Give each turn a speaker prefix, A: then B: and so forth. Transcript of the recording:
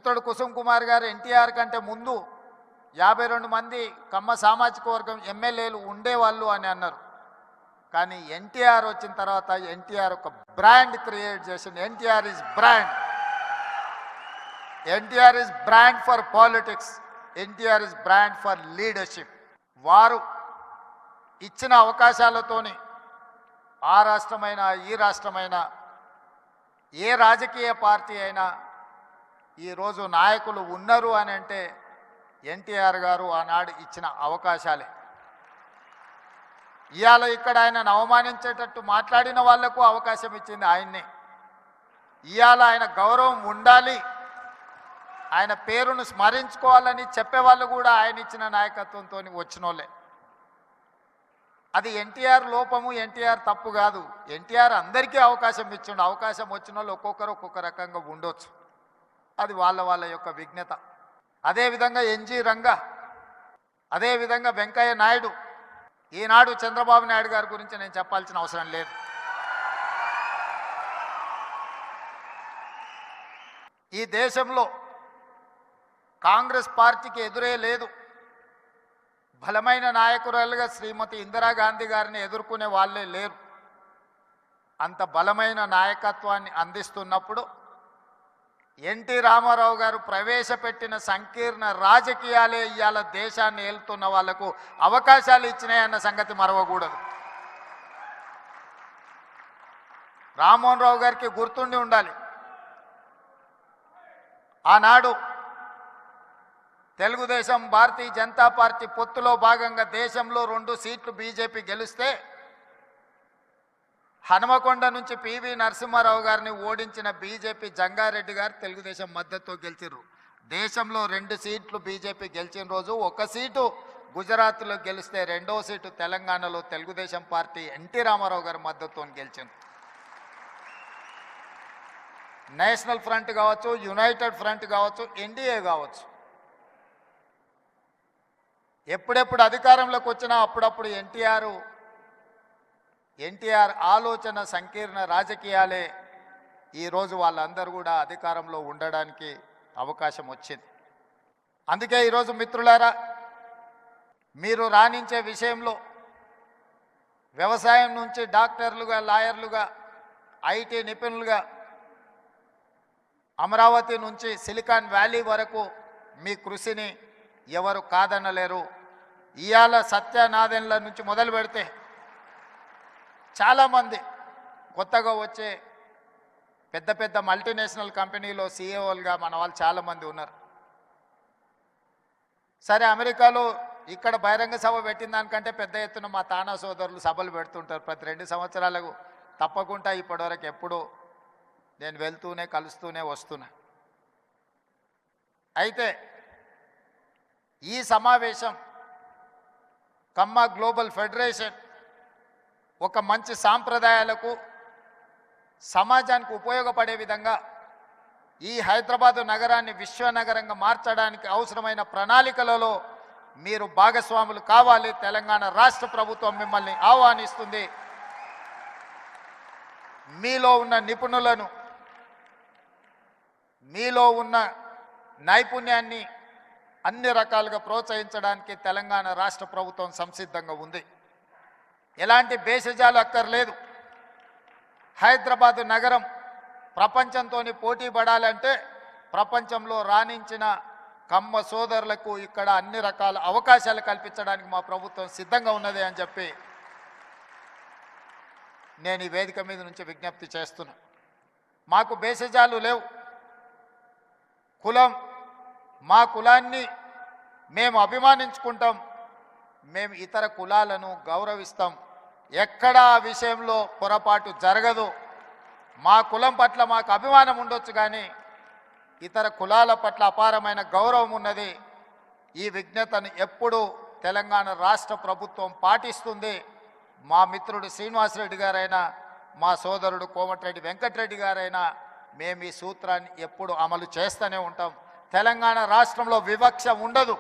A: మిత్రుడు కుసుమ్ కుమార్ గారు ఎన్టీఆర్ కంటే ముందు 52 మంది కమ్మ సామాజిక వర్గం ఎమ్మెల్యేలు ఉండేవాళ్ళు అని అన్నారు. కానీ ఎన్టీఆర్ వచ్చిన తర్వాత ఎన్టీఆర్ ఒక బ్రాండ్ క్రియేట్ చేసింది. NTR is brand. NTR is brand for politics. NTR is brand for leadership. వారు ఇచ్చిన అవకాశాలతోని ఆ రాష్ట్రమైనా ఈ రాష్ట్రమైనా ఏ రాజకీయ పార్టీ అయినా ఈరోజు నాయకులు ఉన్నారు అని అంటే ఎన్టీఆర్ గారు ఆనాడు ఇచ్చిన అవకాశాలే. ఇవాళ ఇక్కడ ఆయనను అవమానించేటట్టు మాట్లాడిన వాళ్లకు అవకాశం ఇచ్చింది ఆయన్నే. ఇవాళ ఆయన గౌరవం ఉండాలి, ఆయన పేరును స్మరించుకోవాలని చెప్పేవాళ్ళు కూడా ఆయన ఇచ్చిన నాయకత్వంతో వచ్చినోళ్ళే. అది ఎన్టీఆర్ లోపము, ఎన్టీఆర్ తప్పు కాదు. ఎన్టీఆర్ అందరికీ అవకాశం ఇచ్చిండు. అవకాశం వచ్చిన వాళ్ళు ఒక్కొక్కరు ఒక్కొక్క రకంగా ఉండొచ్చు. అది వాళ్ళ యొక్క విజ్ఞత. అదేవిధంగా ఎన్జీ రంగా, అదేవిధంగా వెంకయ్య నాయుడు. ఈనాడు చంద్రబాబు నాయుడు గారి గురించి నేను చెప్పాల్సిన అవసరం లేదు. ఈ దేశంలో కాంగ్రెస్ పార్టీకి ఎదురే లేదు. బలమైన నాయకురాలుగా శ్రీమతి ఇందిరాగాంధీ గారిని ఎదుర్కొనే వాళ్ళే లేరు. అంత బలమైన నాయకత్వాన్ని అందిస్తున్నప్పుడు ఎన్టీ రామారావు గారు ప్రవేశపెట్టిన సంకీర్ణ రాజకీయాలే ఇవాళ దేశాన్ని ఏలుతున్న వాళ్లకు అవకాశాలు ఇచ్చినాయన్న సంగతి మరవకూడదు. రామ్మోహన్ రావు గారికి గుర్తుండి ఉండాలి, ఆనాడు తెలుగుదేశం భారతీయ జనతా పార్టీ పొత్తులో భాగంగా దేశంలో 2 సీట్లు బీజేపీ గెలిస్తే హనుమకొండ నుంచి పివి నరసింహారావు గారిని ఓడించిన బీజేపీ జంగారెడ్డి గారు తెలుగుదేశం మద్దతుతో గెలిచారు. దేశంలో 2 సీట్లు బీజేపీ గెలిచిన రోజు 1 సీటు గుజరాత్లో గెలిస్తే 2వ సీటు తెలంగాణలో తెలుగుదేశం పార్టీ ఎన్టీ రామారావు గారి మద్దతుతో గెలిచింది. నేషనల్ ఫ్రంట్ కావచ్చు, యునైటెడ్ ఫ్రంట్ కావచ్చు, ఎన్డీఏ కావచ్చు, ఎప్పుడెప్పుడు అధికారంలోకి వచ్చినా అప్పుడప్పుడు ఎన్టీఆర్ ఆలోచన సంకీర్ణ రాజకీయాలే ఈరోజు వాళ్ళందరూ కూడా అధికారంలో ఉండడానికి అవకాశం వచ్చింది. అందుకే ఈరోజు మిత్రులారా, మీరు రాణించే విషయంలో వ్యవసాయం నుంచి డాక్టర్లుగా, లాయర్లుగా, ఐటీ నిపుణులుగా, అమరావతి నుంచి సిలికాన్ వ్యాలీ వరకు మీ కృషిని ఎవరు కాదనలేరు. ఇవాళ సత్యనాదెన్ల నుంచి మొదలు పెడితే చాలామంది కొత్తగా వచ్చే పెద్ద పెద్ద మల్టీనేషనల్ కంపెనీలో సీఈఓలుగా మన వాళ్ళు చాలామంది ఉన్నారు. సరే, అమెరికాలో ఇక్కడ బహిరంగ సభ పెట్టిన దానికంటే పెద్ద ఎత్తున మా తానా సోదరులు సభలు పెడుతుంటారు ప్రతి 2 సంవత్సరాలకు. తప్పకుండా ఇప్పటివరకు ఎప్పుడూ నేను వెళ్తూనే కలుస్తూనే వస్తున్నా. అయితే ఈ సమావేశం కమ్మ గ్లోబల్ ఫెడరేషన్ ఒక మంచి సాంప్రదాయాలకు, సమాజానికి ఉపయోగపడే విధంగా ఈ హైదరాబాదు నగరాన్ని విశ్వనగరంగా మార్చడానికి అవసరమైన ప్రణాళికలలో మీరు భాగస్వాములు కావాలి. తెలంగాణ రాష్ట్ర ప్రభుత్వం మిమ్మల్ని ఆహ్వానిస్తుంది. మీలో ఉన్న నిపుణులను, మీలో ఉన్న నైపుణ్యాన్ని అన్ని రకాలుగా ప్రోత్సహించడానికి తెలంగాణ రాష్ట్ర ప్రభుత్వం సంసిద్ధంగా ఉంది. ఎలాంటి భేషజాలు అక్కర్లేదు. హైదరాబాద్ నగరం ప్రపంచంతో పోటీ పడాలంటే ప్రపంచంలో రాణించిన కమ్మ సోదరులకు ఇక్కడ అన్ని రకాల అవకాశాలు కల్పించడానికి మా ప్రభుత్వం సిద్ధంగా ఉన్నది అని చెప్పి నేను ఈ వేదిక మీద నుంచి విజ్ఞప్తి చేస్తున్నా. మాకు భేషజాలు లేవు. కులం, మా కులాన్ని మేము అభిమానించుకుంటాం, మేము ఇతర కులాలను గౌరవిస్తాం. ఎక్కడా ఆ విషయంలో పొరపాటు జరగదు. మా కులం పట్ల మాకు అభిమానం ఉండొచ్చు, కానీ ఇతర కులాల పట్ల అపారమైన గౌరవం ఉన్నది. ఈ విజ్ఞతను ఎప్పుడూ తెలంగాణ రాష్ట్ర ప్రభుత్వం పాటిస్తుంది. మా మిత్రుడు శ్రీనివాసరెడ్డి గారైనా, మా సోదరుడు కోమటిరెడ్డి వెంకటరెడ్డి గారైనా మేము ఈ సూత్రాన్ని ఎప్పుడు అమలు చేస్తూనే ఉంటాం. తెలంగాణ రాష్ట్రంలో వివక్ష ఉండదు.